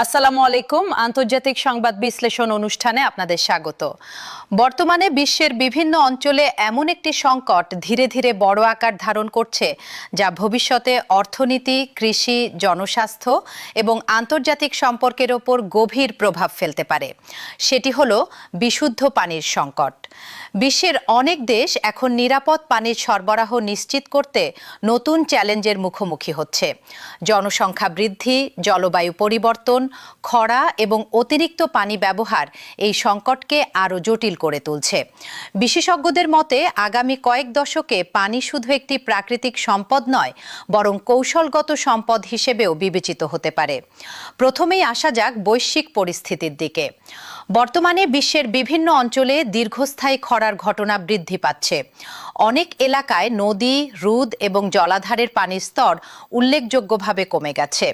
আসসালামু আলাইকুম। আন্তর্জাতিক সংবাদ বিশ্লেষণ অনুষ্ঠানে আপনাদের স্বাগত। বর্তমানে বিশ্বের বিভিন্ন অঞ্চলে এমন একটি সংকট ধীরে ধীরে বড় আকার ধারণ করছে, যা ভবিষ্যতে অর্থনীতি, কৃষি, জনস্বাস্থ্য এবং আন্তর্জাতিক সম্পর্কের ওপর গভীর প্রভাব ফেলতে পারে। সেটি হলো বিশুদ্ধ পানির সংকট। বিশ্বের অনেক দেশ এখন নিরাপদ পানির সরবরাহ নিশ্চিত করতে নতুন চ্যালেঞ্জের মুখোমুখি হচ্ছে। জনসংখ্যা বৃদ্ধি, জলবায়ু পরিবর্তন, খরা এবং অতিরিক্ত পানি ব্যবহার এই সংকটকে আরও জটিল করে তুলছে। বিশেষজ্ঞদের মতে আগামী কয়েক দশকে পানি শুধু একটি প্রাকৃতিক সম্পদ নয়, বরং কৌশলগত সম্পদ হিসেবেও বিবেচিত হতে পারে। প্রথমেই আসা যাক বৈশ্বিক পরিস্থিতির দিকে। বর্তমানে বিশ্বের বিভিন্ন অঞ্চলে দীর্ঘস্থায়ী খরার ঘটনা বৃদ্ধি পাচ্ছে। অনেক এলাকায় নদী, হ্রদ এবং জলাধারের পানির স্তর উল্লেখযোগ্যভাবে কমে গেছে।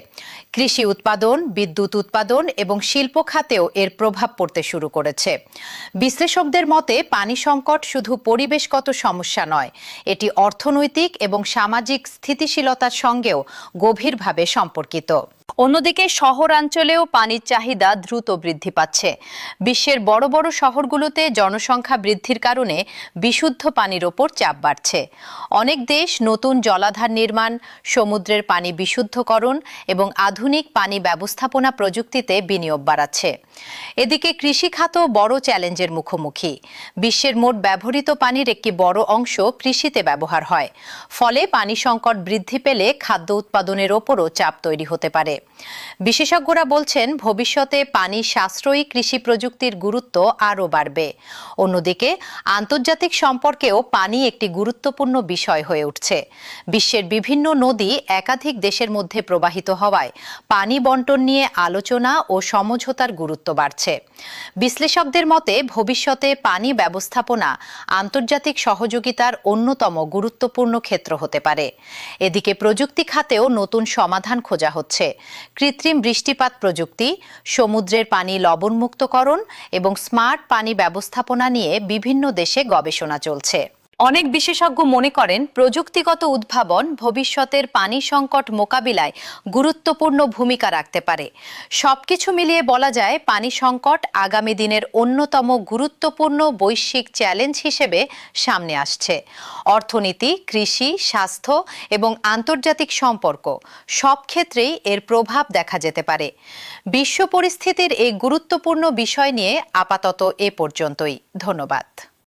কৃষি উৎপাদন, বিদ্যুৎ উৎপাদন এবং শিল্প খাতেও এর প্রভাব পড়তে শুরু করেছে। বিশ্লেষকদের মতে পানি সংকট শুধু পরিবেশগত সমস্যা নয়, এটি অর্থনৈতিক এবং সামাজিক স্থিতিশীলতার সঙ্গেও গভীরভাবে সম্পর্কিত। অন্যদিকে শহরাঞ্চলেও পানির চাহিদা দ্রুত বৃদ্ধি পাচ্ছে। বিশ্বের বড় বড় শহরগুলোতে জনসংখ্যা বৃদ্ধির কারণে বিশুদ্ধ পানির ওপর চাপ বাড়ছে। অনেক দেশ নতুন জলাধার নির্মাণ, সমুদ্রের পানি বিশুদ্ধকরণ এবং আধুনিক পানি ব্যবস্থাপনা প্রযুক্তিতে বিনিয়োগ বাড়াচ্ছে। এদিকে কৃষি খাতও বড় চ্যালেঞ্জের মুখোমুখি। বিশ্বের মোট ব্যবহৃত পানির একটি বড় অংশ কৃষিতে ব্যবহার হয়। ফলে পানি সংকট বৃদ্ধি পেলে খাদ্য উৎপাদনের ওপরও চাপ তৈরি হতে পারে। বিশেষজ্ঞরা বলছেন ভবিষ্যতে পানি সাশ্রয়ী কৃষি প্রযুক্তির গুরুত্ব আরও বাড়বে। অন্যদিকে আন্তর্জাতিক সম্পর্কেও পানি একটি গুরুত্বপূর্ণ বিষয় হয়ে উঠছে। বিশ্বের বিভিন্ন নদী একাধিক দেশের মধ্যে প্রবাহিত হওয়ায় পানি বণ্টন নিয়ে আলোচনা ও সমঝোতার গুরুত্ব বাড়ছে। বিশ্লেষকদের মতে ভবিষ্যতে পানি ব্যবস্থাপনা আন্তর্জাতিক সহযোগিতার অন্যতম গুরুত্বপূর্ণ ক্ষেত্র হতে পারে। এদিকে প্রযুক্তি খাতেও নতুন সমাধান খোঁজা হচ্ছে। কৃত্রিম বৃষ্টিপাত প্রযুক্তি, সমুদ্রের পানি লবণমুক্তকরণ এবং স্মার্ট পানি ব্যবস্থাপনা নিয়ে বিভিন্ন দেশে গবেষণা চলছে। অনেক বিশেষজ্ঞ মনে করেন প্রযুক্তিগত উদ্ভাবন ভবিষ্যতের পানি সংকট মোকাবিলায় গুরুত্বপূর্ণ ভূমিকা রাখতে পারে। সবকিছু মিলিয়ে বলা যায় পানি সংকট আগামী দিনের অন্যতম গুরুত্বপূর্ণ বৈশ্বিক চ্যালেঞ্জ হিসেবে সামনে আসছে। অর্থনীতি, কৃষি, স্বাস্থ্য এবং আন্তর্জাতিক সম্পর্ক সব ক্ষেত্রেই এর প্রভাব দেখা যেতে পারে। বিশ্ব পরিস্থিতির এই গুরুত্বপূর্ণ বিষয় নিয়ে আপাতত এ পর্যন্তই। ধন্যবাদ।